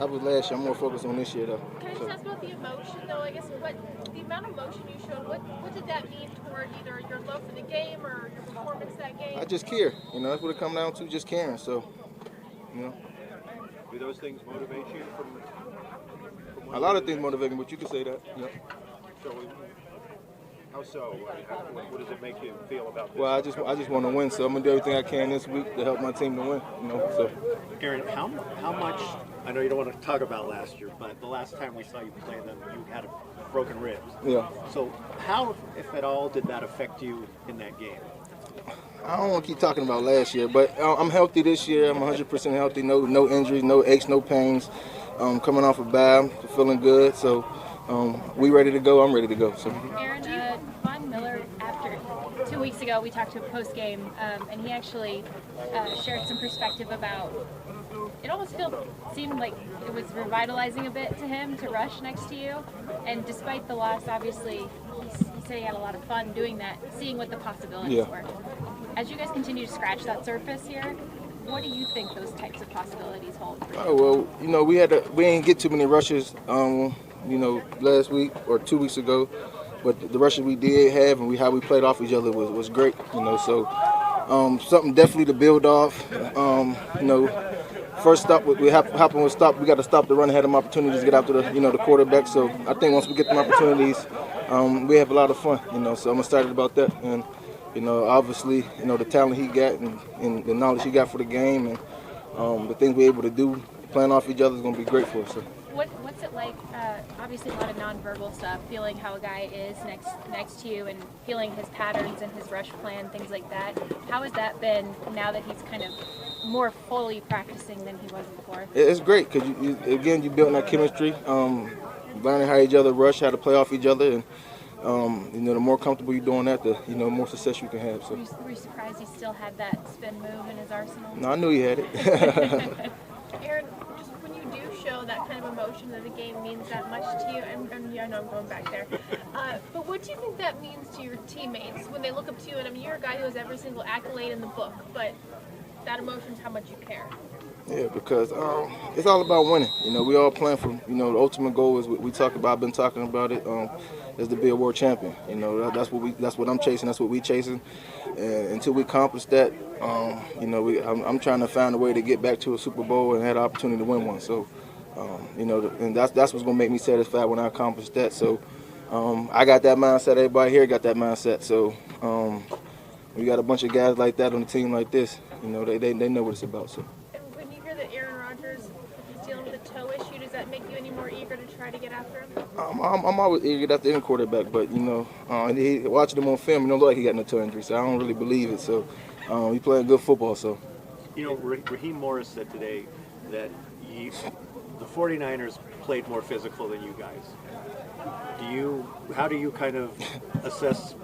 That was last year. I'm more focused on this year, though. Can I just ask about the emotion, though? I guess the amount of emotion you showed, what did that mean toward either your love for the game or your performance that game? I just care. That's what it comes down to, just caring. So, Do those things motivate you from a lot of things motivate me, but you can say that. So, how so? What does it make you feel about this? Well, I just want to win, so I'm gonna do everything I can this week to help my team to win. So. Aaron, how much? I know you don't want to talk about last year, but the last time we saw you play them, you had broken ribs. Yeah. So how, if at all, did that affect you in that game? I don't want to keep talking about last year, but I'm healthy this year. I'm 100% healthy. No injuries, no aches, no pains. Coming off a bye, feeling good. So we ready to go. I'm ready to go. So. Aaron, Von Miller, after 2 weeks ago, we talked to him post game, and he actually shared some perspective about. It almost seemed like it was revitalizing a bit to him to rush next to you, and despite the loss, obviously, he said he had a lot of fun doing that, seeing what the possibilities were. As you guys continue to scratch that surface here, what do you think those types of possibilities hold for you? Oh, well, we didn't get too many rushes, last week or 2 weeks ago, but the rushes we did have and how we played off each other was great, so something definitely to build off, First stop, we happen with stop. We got to stop the run, had them opportunities to get after the quarterback. So I think once we get them opportunities, we have a lot of fun. So I'm excited about that. And obviously, the talent he got and the knowledge he got for the game and the things we're able to do, playing off each other is going to be great for us. So. What's it like? Obviously, a lot of nonverbal stuff. Feeling how a guy is next to you, and feeling his patterns and his rush plan, things like that. How has that been now that he's kind of more fully practicing than he was before? It's great because you building that chemistry, learning how each other rush, how to play off each other, and the more comfortable you're doing that, the more success you can have. So. Were you surprised he still had that spin move in his arsenal? No, I knew he had it. Aaron, just when you do show that kind of emotion that the game means that much to you, and yeah, I know I'm going back there, but what do you think that means to your teammates when they look up to you? And you're a guy who has every single accolade in the book, but that emotion's how much you care. Yeah, because it's all about winning. We all playing for, the ultimate goal is we talk about. I've been talking about it. Is to be a world champion. That's what I'm chasing. That's what we chasing. And until we accomplish that, I'm trying to find a way to get back to a Super Bowl and have the opportunity to win one. So, and that's what's gonna make me satisfied when I accomplish that. So, I got that mindset. Everybody here got that mindset. So, we got a bunch of guys like that on the team like this. They know what it's about. So. And when you hear that Aaron Rodgers is dealing with a toe issue, does that make you any more eager to try to get after him? I'm always eager to get after any quarterback, but watching him on film, don't look like he got no toe injury, so I don't really believe it. So he playing good football. So Raheem Morris said today that the 49ers played more physical than you guys. How do you kind of assess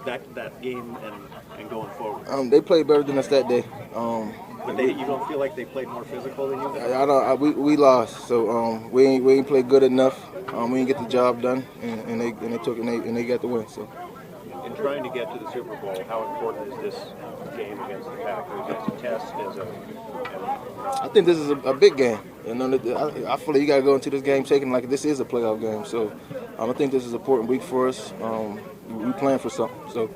that game and going forward? They played better than us that day. But you don't feel like they played more physical than you guys? We lost, so we ain't played good enough. We didn't get the job done, and they got the win. So. In trying to get to the Super Bowl, how important is this game against the Packers as a test? I think this is a big game. I feel like you got to go into this game taking like this is a playoff game. So I think this is an important week for us. We playing for something, so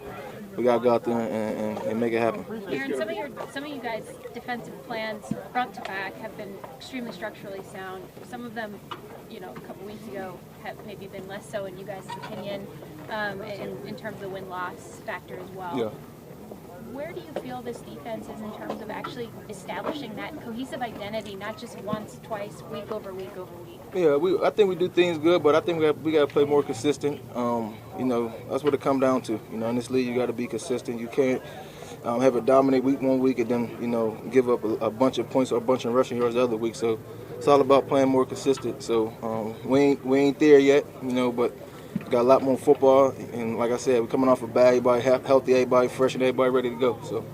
we got to go out there and make it happen. Aaron, some of you guys' defensive plans front to back have been extremely structurally sound. Some of them, a couple weeks ago have maybe been less so in you guys' opinion, in terms of the win-loss factor as well. Yeah. Where do you feel this defense is in terms of actually establishing that cohesive identity, not just once, twice, week over week over week? Yeah, I think we do things good, but I think we got to play more consistent. That's what it comes down to. In this league, you got to be consistent. You can't have a dominant week one week and then give up a bunch of points or a bunch of rushing yards the other week. So it's all about playing more consistent. So we ain't there yet, but got a lot more football. And like I said, we're coming off a bye. Everybody healthy, everybody fresh, and everybody ready to go. So.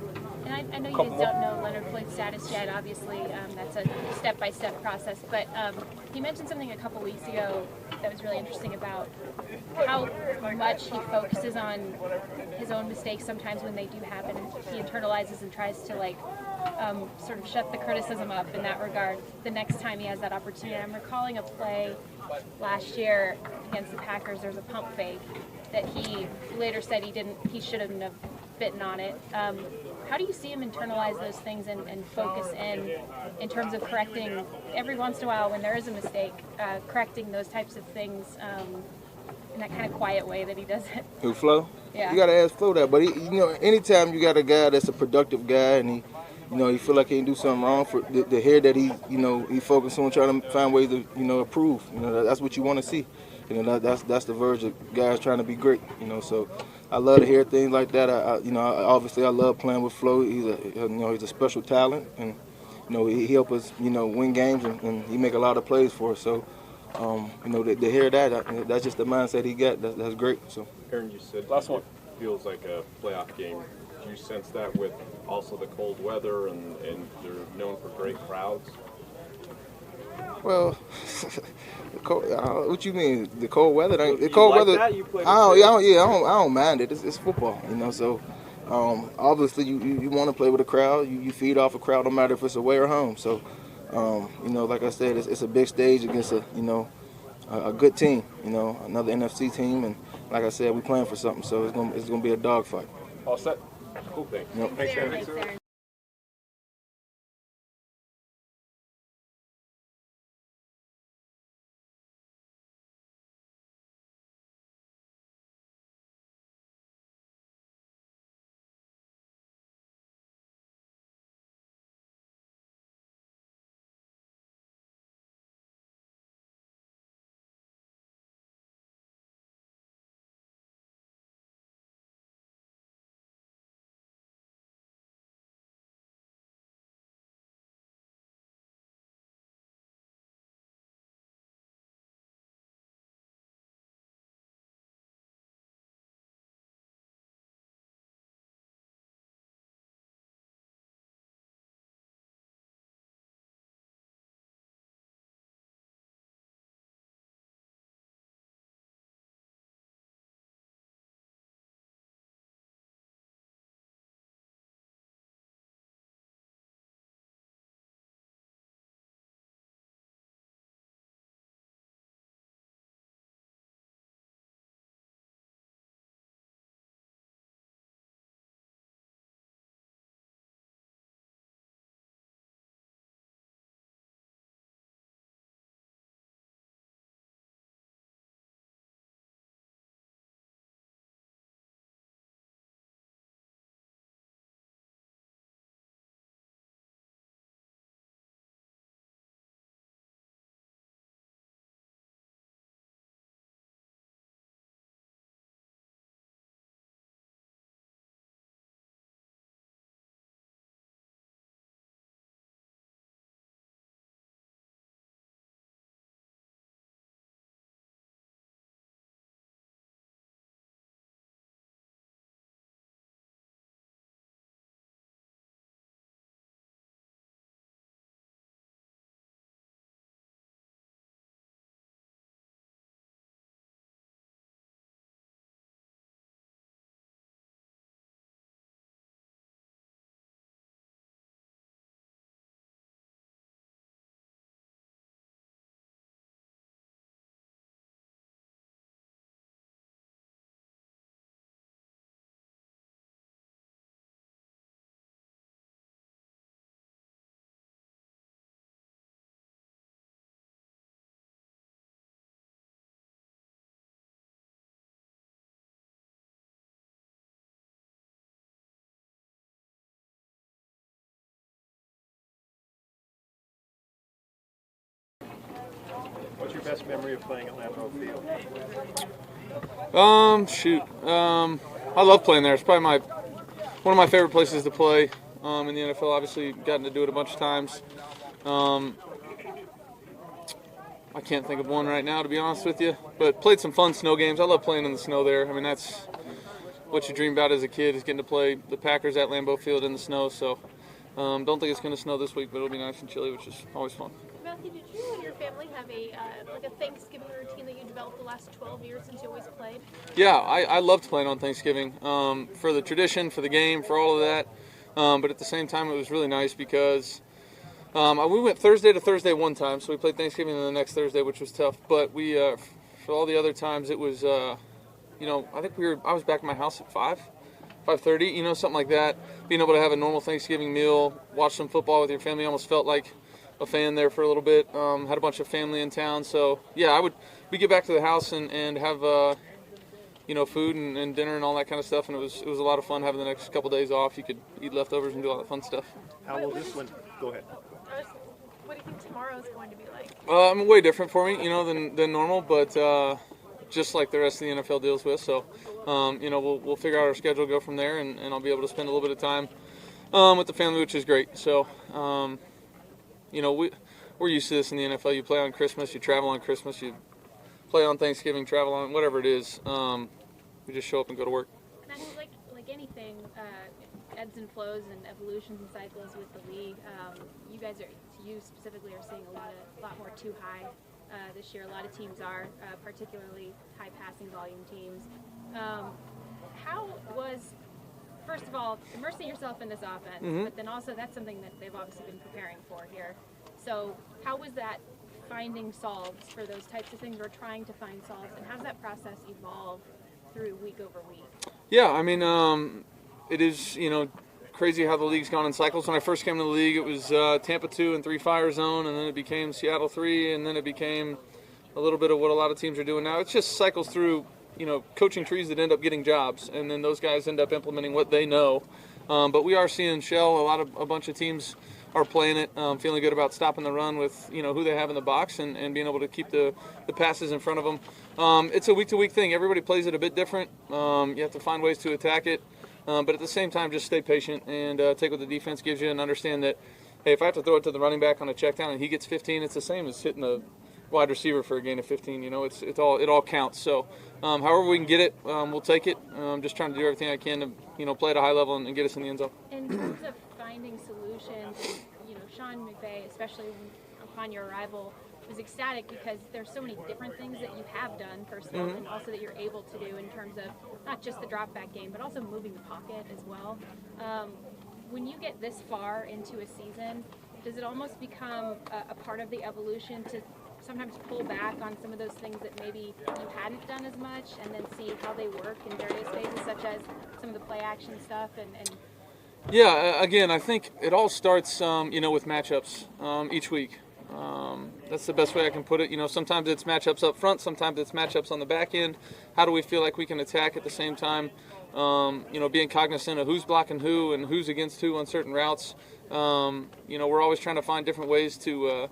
And I know you guys don't know Leonard Floyd's status yet. Obviously, that's a step-by-step process. But he mentioned something a couple weeks ago that was really interesting about how much he focuses on his own mistakes sometimes when they do happen. And he internalizes and tries to sort of shut the criticism up in that regard the next time he has that opportunity. I'm recalling a play last year against the Packers. There was a pump fake that he later said he shouldn't have bitten on it. How do you see him internalize those things and focus in terms of correcting every once in a while when there is a mistake, correcting those types of things in that kind of quiet way that he does it? Who, Flo? Yeah. You got to ask Flo that. But, anytime you got a guy that's a productive guy and he feel like he can do something wrong, for to hear that he focused on trying to find ways to, improve. That's what you want to see. That's the verge of guys trying to be great. So I love to hear things like that. Obviously I love playing with Flo. He's a special talent, and he help us win games, and he make a lot of plays for us. So to hear that's just the mindset he got. That's great. So Aaron, you said last one feels like a playoff game. Do you sense that with also the cold weather and they're known for great crowds? Well, what you mean? The cold weather? The You cold like weather. that? You played I with don't mind it. It's football, So obviously you want to play with a crowd. You feed off a crowd, no matter if it's away or home. So like I said, it's a big stage against a good team. Another NFC team, and like I said, we're playing for something. So it's gonna be a dogfight. All set. Cool thing. Yep. Thanks, Aaron. Thanks, Aaron. What's your best memory of playing at Lambeau Field? I love playing there. It's probably one of my favorite places to play in the NFL. Obviously, gotten to do it a bunch of times. I can't think of one right now, to be honest with you. But played some fun snow games. I love playing in the snow there. I mean, that's what you dream about as a kid, is getting to play the Packers at Lambeau Field in the snow. So don't think it's going to snow this week, but it'll be nice and chilly, which is always fun. Matthew, did you and your family have a Thanksgiving routine that you developed the last 12 years since you always played? Yeah, I loved playing on Thanksgiving for the tradition, for the game, for all of that. But at the same time, it was really nice because we went Thursday to Thursday one time, so we played Thanksgiving and the next Thursday, which was tough. But we, for all the other times, it was, I think I was back at my house at 5:30, something like that. Being able to have a normal Thanksgiving meal, watch some football with your family, almost felt like a fan there for a little bit. Had a bunch of family in town, so yeah, we get back to the house and have food and dinner and all that kind of stuff, and it was a lot of fun having the next couple days off. You could eat leftovers and do all that fun stuff. How will this one? Go ahead. What do you think tomorrow is going to be like? Way different for me, than normal, but just like the rest of the NFL deals with. So, we'll figure out our schedule, go from there, and I'll be able to spend a little bit of time with the family, which is great. So, we're used to this in the NFL. You play on Christmas, you travel on Christmas, you play on Thanksgiving, travel on whatever it is. We just show up and go to work. And I mean, like anything, ebbs and flows and evolutions and cycles with the league. You guys you specifically are seeing a lot more too high this year. A lot of teams are, particularly high passing volume teams. How was, first of all, immersing yourself in this offense, but then also that's something that they've obviously been preparing for here. So how was that finding solves for those types of things, or trying to find solves, and how does that process evolve through week over week? Yeah, I mean, it is, crazy how the league's gone in cycles. When I first came to the league, it was Tampa 2 and 3 fire zone, and then it became Seattle 3, and then it became a little bit of what a lot of teams are doing now. It's just cycles through, coaching trees that end up getting jobs, and then those guys end up implementing what they know. But we are seeing a bunch of teams are playing it, feeling good about stopping the run with, who they have in the box and being able to keep the passes in front of them. It's a week-to-week thing. Everybody plays it a bit different. You have to find ways to attack it. But at the same time, just stay patient and take what the defense gives you and understand that, hey, if I have to throw it to the running back on a check down and he gets 15, it's the same as hitting a wide receiver for a gain of 15. It all counts. So however we can get it, we'll take it. I'm just trying to do everything I can to, play at a high level and get us in the end zone. In terms of finding solutions, Sean McVay, especially upon your arrival, was ecstatic because there's so many different things that you have done, first of all, and also that you're able to do in terms of not just the drop back game, but also moving the pocket as well. When you get this far into a season, does it almost become a part of the evolution to sometimes pull back on some of those things that maybe you hadn't done as much, and then see how they work in various phases, such as some of the play action stuff and Yeah, again, I think it all starts, with matchups each week. That's the best way I can put it. Sometimes it's matchups up front, sometimes it's matchups on the back end. How do we feel like we can attack at the same time? Being cognizant of who's blocking who and who's against who on certain routes. We're always trying to find different ways to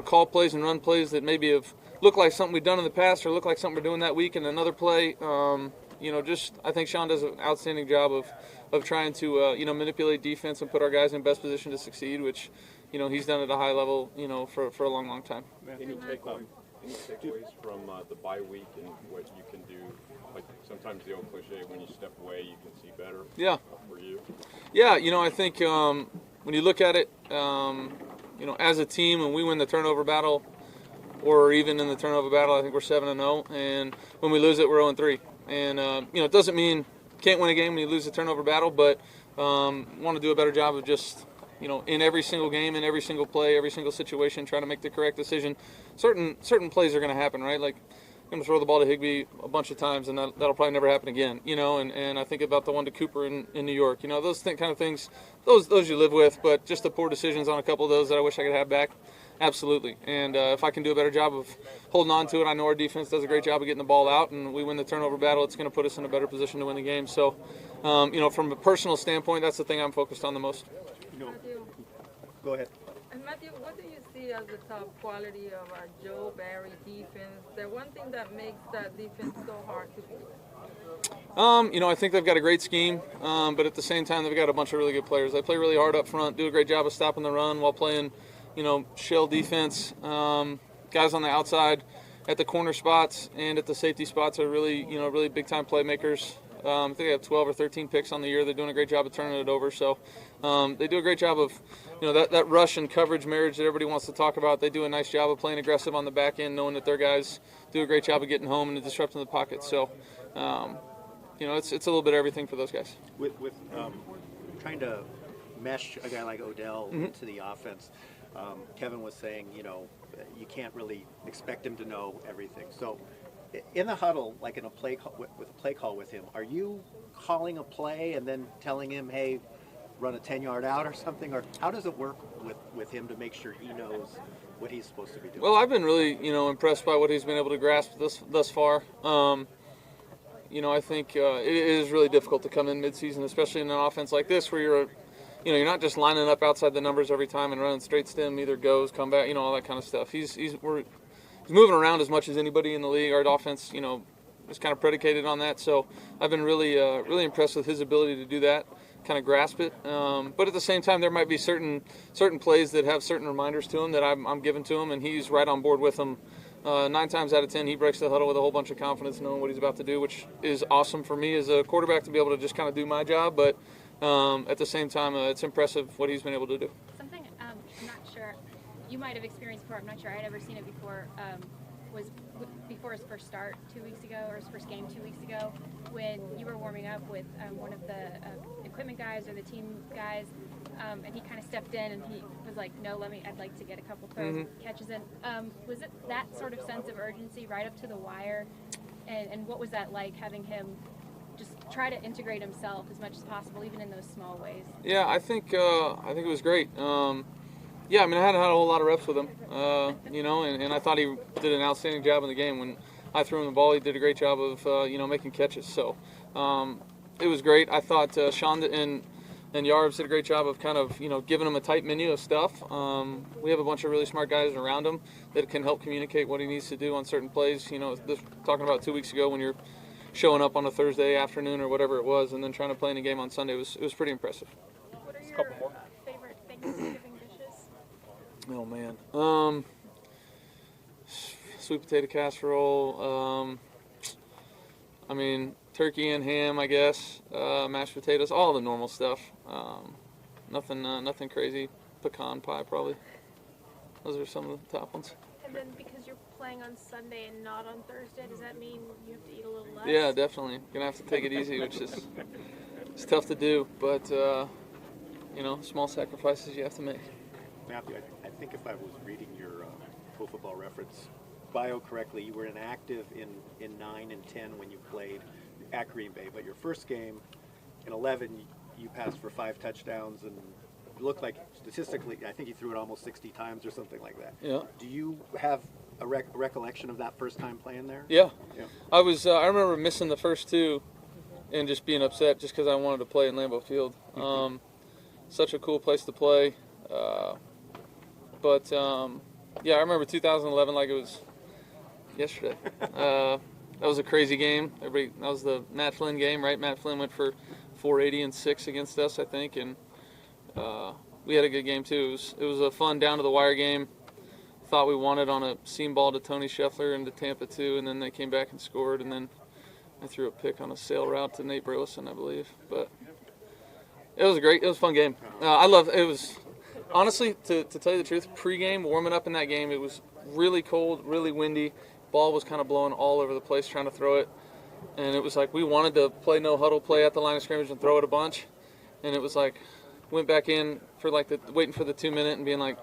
call plays and run plays that maybe have looked like something we've done in the past or look like something we're doing that week in another play. I think Sean does an outstanding job of trying to, manipulate defense and put our guys in best position to succeed, which, he's done at a high level, for a long, long time. Any takeaways from the bye week and what you can do? Like sometimes the old cliche, when you step away, you can see better. Yeah. For you. Yeah, I think when you look at it, as a team, when we win the turnover battle, or even in the turnover battle, I think we're 7-0, and when we lose it, we're 0-3. And it doesn't mean can't win a game when you lose a turnover battle, but want to do a better job of just, in every single game, in every single play, every single situation, trying to make the correct decision. Certain plays are going to happen, right? Like, I'm going to throw the ball to Higbee a bunch of times, and that'll probably never happen again, And I think about the one to Cooper in New York. Those kind of things, those you live with, but just the poor decisions on a couple of those that I wish I could have back. Absolutely. And if I can do a better job of holding on to it, I know our defense does a great job of getting the ball out, and we win the turnover battle, it's going to put us in a better position to win the game. So, from a personal standpoint, that's the thing I'm focused on the most. Matthew, Go ahead. and Matthew, what do you see as the top quality of our Joe Barry defense? The one thing that makes that defense so hard to beat? I think they've got a great scheme, but at the same time, they've got a bunch of really good players. They play really hard up front, do a great job of stopping the run while playing shell defense. Guys on the outside at the corner spots and at the safety spots are really, really big-time playmakers. I think they have 12 or 13 picks on the year. They're doing a great job of turning it over. So they do a great job of, that rush and coverage marriage that everybody wants to talk about. They do a nice job of playing aggressive on the back end, knowing that their guys do a great job of getting home and disrupting the pocket. So, it's a little bit of everything for those guys. With trying to mesh a guy like Odell into the offense. Kevin was saying, you can't really expect him to know everything. So in the huddle, like in a play call, with a play call with him, are you calling a play and then telling him, hey, run a 10-yard out or something? Or how does it work with him to make sure he knows what he's supposed to be doing? Well, I've been really, impressed by what he's been able to grasp thus far. I think it is really difficult to come in midseason, especially in an offense like this where you're not just lining up outside the numbers every time and running straight stem, either goes, come back, all that kind of stuff. He's moving around as much as anybody in the league. Our offense, is kind of predicated on that. So I've been really impressed with his ability to do that, kind of grasp it. But at the same time, there might be certain plays that have certain reminders to him that I'm giving to him, and he's right on board with them. 9 times out of 10, he breaks the huddle with a whole bunch of confidence, knowing what he's about to do, which is awesome for me as a quarterback to be able to just kind of do my job. But at the same time, it's impressive what he's been able to do. Something I'm not sure you might have experienced before. I'm not sure I'd ever seen it before. Was before his first start 2 weeks ago, or his first game 2 weeks ago, when you were warming up with one of the equipment guys or the team guys, and he kind of stepped in and he was like, "No, I'd like to get a couple throws, catches in." Was it that sort of sense of urgency right up to the wire? And what was that like, having him just try to integrate himself as much as possible, even in those small ways? Yeah, I think it was great. I hadn't had a whole lot of reps with him, and I thought he did an outstanding job in the game. When I threw him the ball, he did a great job of, making catches. So it was great. I thought Sean and Yarves did a great job of kind of, giving him a tight menu of stuff. We have a bunch of really smart guys around him that can help communicate what he needs to do on certain plays. Talking about 2 weeks ago when you're showing up on a Thursday afternoon or whatever it was, and then trying to play in a game on Sunday it was pretty impressive. What are your favorite Thanksgiving dishes? Oh man, sweet potato casserole. Turkey and ham, I guess. Mashed potatoes, all the normal stuff. Nothing crazy. Pecan pie, probably. Those are some of the top ones. And then because you're playing on Sunday and not on Thursday, does that mean you have to eat a little less? Yeah, definitely. Gonna have to take it easy, which is it's tough to do, but small sacrifices you have to make. Matthew, I think if I was reading your Pro Football Reference bio correctly, you were inactive in 9 and 10 when you played at Green Bay, but your first game in 11, you passed for 5 touchdowns, and it looked like statistically, I think you threw it almost 60 times or something like that. Yeah. Do you have a recollection of that first time playing there? Yeah. I remember missing the first 2 and just being upset just because I wanted to play in Lambeau Field. Such a cool place to play. I remember 2011 like it was yesterday. That was a crazy game. That was the Matt Flynn game, right? Matt Flynn went for 480 and 6 against us, I think, and we had a good game too. It was a fun down to the wire game. Thought we won it on a seam ball to Tony Scheffler and to Tampa too, and then they came back and scored, and then I threw a pick on a sail route to Nate Burleson, I believe. But it was a fun game. It was honestly, to tell you the truth, pregame, warming up in that game, it was really cold, really windy. Ball was kind of blowing all over the place trying to throw it. And it was like we wanted to play no huddle, play at the line of scrimmage and throw it a bunch. And it was like, went back in for waiting for the 2 minute and being like,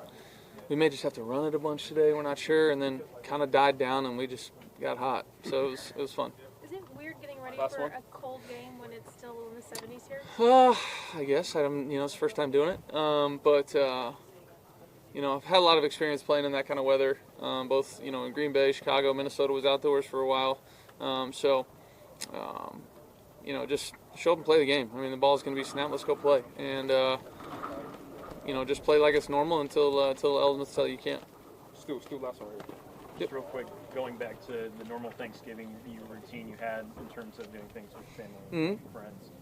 we may just have to run it a bunch today, we're not sure. And then kind of died down and we just got hot. So it was fun. Is it weird getting ready for a cold game when it's still in the 70s here? I guess. It's the first time doing it. I've had a lot of experience playing in that kind of weather, both, in Green Bay, Chicago, Minnesota was outdoors for a while. Just show up and play the game. The ball's going to be snapped, let's go play. And, just play like it's normal until the elements tell you can't. Stu, last one. Just real quick, going back to the normal Thanksgiving routine you had in terms of doing things with family and friends.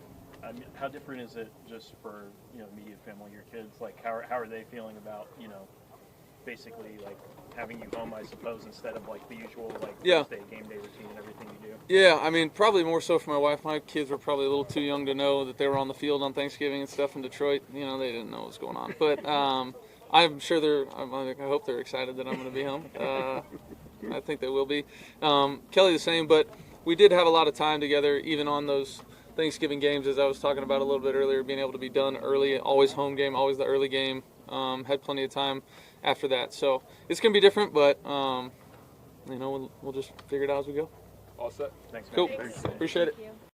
How different is it just for immediate family, your kids? Like how are they feeling about basically like having you home, I suppose, instead of like the usual Thursday game day routine and everything you do? Yeah, probably more so for my wife. My kids were probably a little too young to know that they were on the field on Thanksgiving and stuff in Detroit. They didn't know what was going on. But I'm sure I hope they're excited that I'm going to be home. I think they will be. Kelly the same, but we did have a lot of time together, even on those Thanksgiving games, as I was talking about a little bit earlier, being able to be done early, always home game, always the early game. Had plenty of time after that. So it's going to be different, but, we'll just figure it out as we go. All set. Thanks, man. Cool. Thanks. Appreciate it. Thank you.